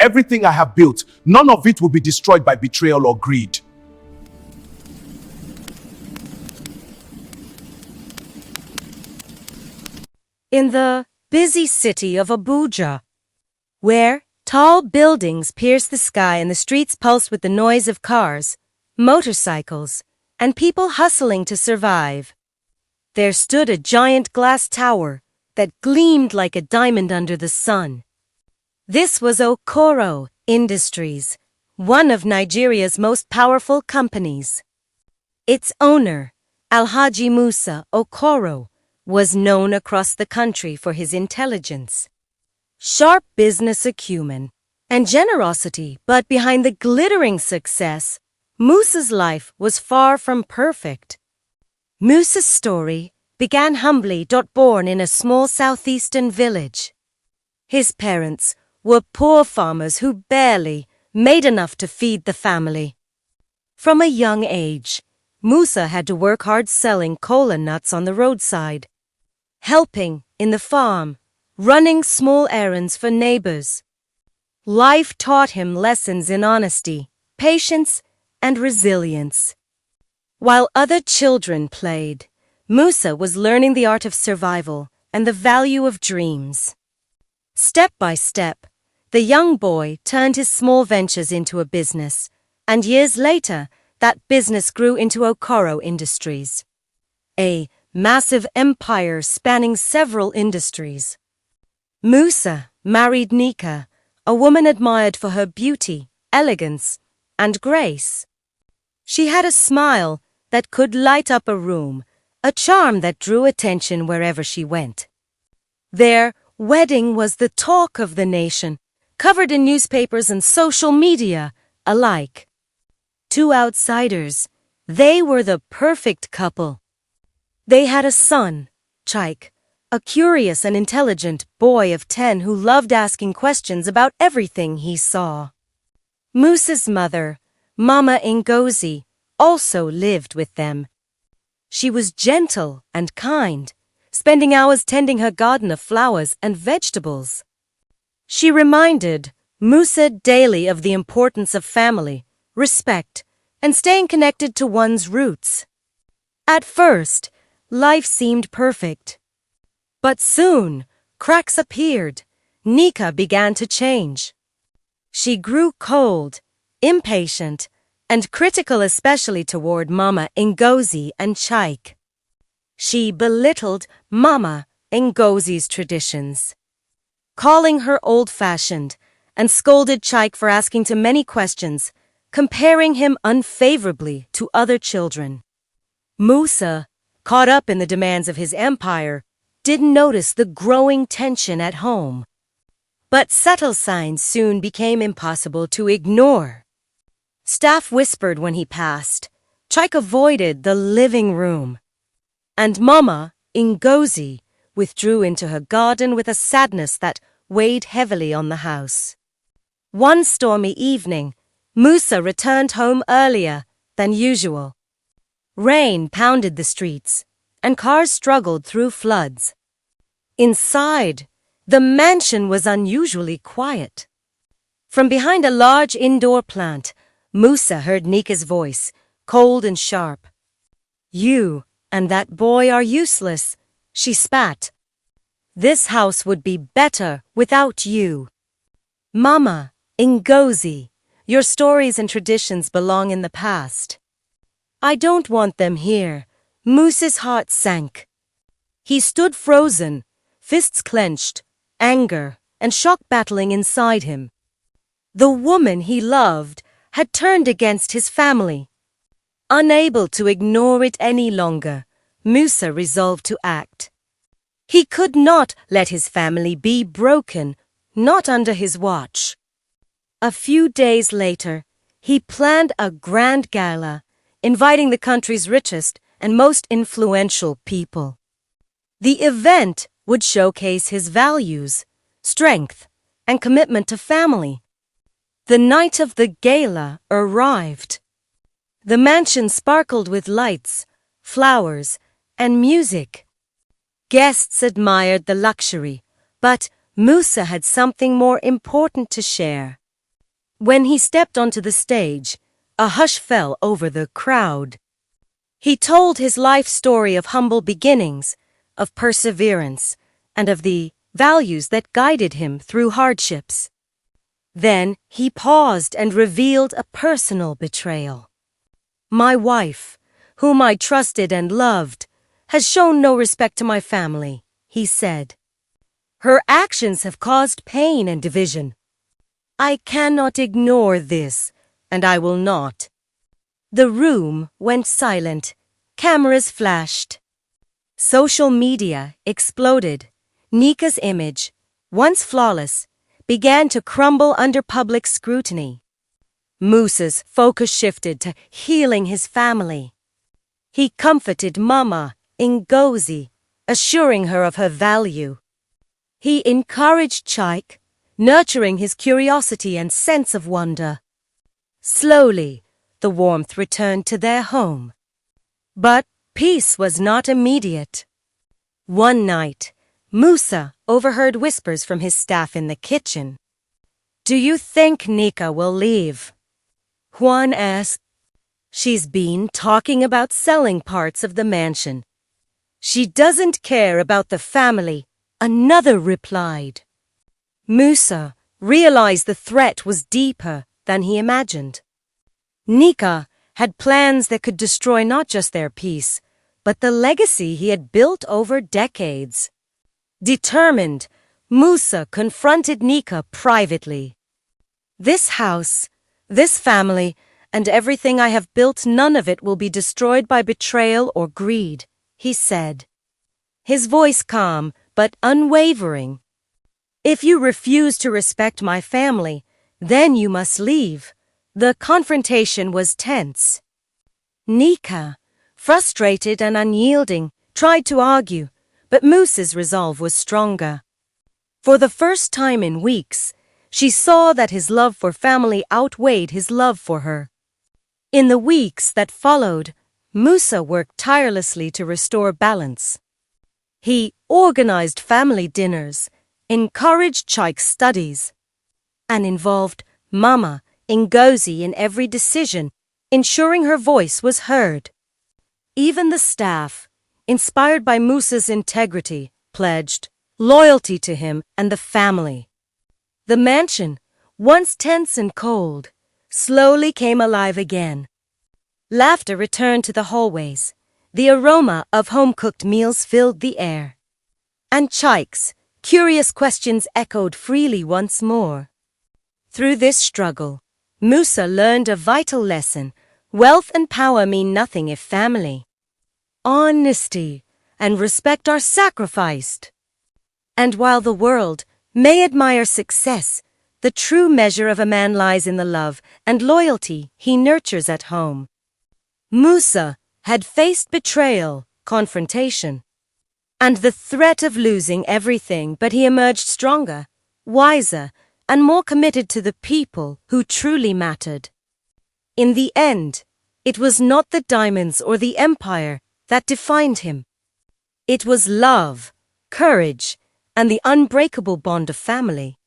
everything I have built, none of it will be destroyed by betrayal or greed. In the busy city of Abuja, where tall buildings pierce the sky and the streets pulse with the noise of cars, motorcycles, and people hustling to survive, there stood a giant glass tower that gleamed like a diamond under the sun. This was Okoro Industries, one of Nigeria's most powerful companies. Its owner, Alhaji Musa Okoro, was known across the country for his intelligence, sharp business acumen, and generosity. But behind the glittering success, Musa's life was far from perfect. Musa's story began humbly. Born in a small southeastern village. His parents were poor farmers who barely made enough to feed the family. From a young age, Musa had to work hard selling cola nuts on the roadside, helping in the farm, running small errands for neighbors. Life taught him lessons in honesty, patience, and resilience. While other children played, Musa was learning the art of survival and the value of dreams. Step by step, the young boy turned his small ventures into a business, and years later, that business grew into Okoro Industries, a massive empire spanning several industries. Musa married Nneka, a woman admired for her beauty, elegance, and grace. She had a smile that could light up a room, a charm that drew attention wherever she went. Their wedding was the talk of the nation, covered in newspapers and social media alike. To outsiders, they were the perfect couple. They had a son, Chike, a curious and intelligent boy of 10 who loved asking questions about everything he saw. Musa's mother, Mama Ngozi, also lived with them. She was gentle and kind, spending hours tending her garden of flowers and vegetables. She reminded Musa daily of the importance of family, respect, and staying connected to one's roots. At first, life seemed perfect. But soon, cracks appeared. Nneka began to change. She grew cold, impatient, and critical, especially toward Mama Ngozi and Chike. She belittled Mama Ngozi's traditions, calling her old-fashioned, and scolded Chike for asking too many questions, comparing him unfavorably to other children. Musa, caught up in the demands of his empire, didn't notice the growing tension at home. But subtle signs soon became impossible to ignore. Staff whispered when he passed. Chike avoided the living room. And Mama Ngozi withdrew into her garden with a sadness that weighed heavily on the house. One stormy evening, Musa returned home earlier than usual. Rain pounded the streets, and cars struggled through floods. Inside, the mansion was unusually quiet. From behind a large indoor plant, Musa heard Nneka's voice, cold and sharp. "You and that boy are useless," she spat. "This house would be better without you." "Mama Ngozi, your stories and traditions belong in the past. I don't want them here." Musa's heart sank. He stood frozen, fists clenched, anger and shock battling inside him. The woman he loved had turned against his family. Unable to ignore it any longer, Musa resolved to act. He could not let his family be broken, not under his watch. A few days later, he planned a grand gala, inviting the country's richest and most influential people. The event would showcase his values, strength, and commitment to family. The night of the gala arrived. The mansion sparkled with lights, flowers, and music. Guests admired the luxury, but Musa had something more important to share. When he stepped onto the stage, a hush fell over the crowd. He told his life story of humble beginnings, of perseverance, and of the values that guided him through hardships. Then he paused and revealed a personal betrayal. My wife, whom I trusted and loved, has shown no respect to my family, he said. Her actions have caused pain and division. I cannot ignore this, and I will not. The room went silent. Cameras flashed. Social media exploded. Nneka's image, once flawless, began to crumble under public scrutiny. Musa's focus shifted to healing his family. He comforted Mama, Ngozi, assuring her of her value. He encouraged Chike, nurturing his curiosity and sense of wonder. Slowly, the warmth returned to their home. But peace was not immediate. One night, Musa overheard whispers from his staff in the kitchen. Do you think Nneka will leave? Juan asked. She's been talking about selling parts of the mansion. She doesn't care about the family, another replied. Musa realized the threat was deeper than he imagined. Nneka had plans that could destroy not just their peace, but the legacy he had built over decades. Determined, Musa confronted Nneka privately. This house, this family, and everything I have built, none of it will be destroyed by betrayal or greed, he said. His voice calm but unwavering. If you refuse to respect my family, then you must leave. The confrontation was tense. Nneka, frustrated and unyielding, tried to argue, but Musa's resolve was stronger. For the first time in weeks, she saw that his love for family outweighed his love for her. In the weeks that followed, Musa worked tirelessly to restore balance. He organized family dinners, encouraged Chike's studies, and involved Mama Ngozi in every decision, ensuring her voice was heard. Even the staff, inspired by Musa's integrity, pledged loyalty to him and the family. The mansion, once tense and cold, slowly came alive again. Laughter returned to the hallways. The aroma of home-cooked meals filled the air. And Chike's curious questions echoed freely once more. Through this struggle, Musa learned a vital lesson. Wealth and power mean nothing if family, honesty, and respect are sacrificed. And while the world may admire success, the true measure of a man lies in the love and loyalty he nurtures at home. Musa had faced betrayal, confrontation, and the threat of losing everything, but he emerged stronger, wiser, and more committed to the people who truly mattered. In the end, it was not the diamonds or the empire that defined him. It was love, courage, and the unbreakable bond of family.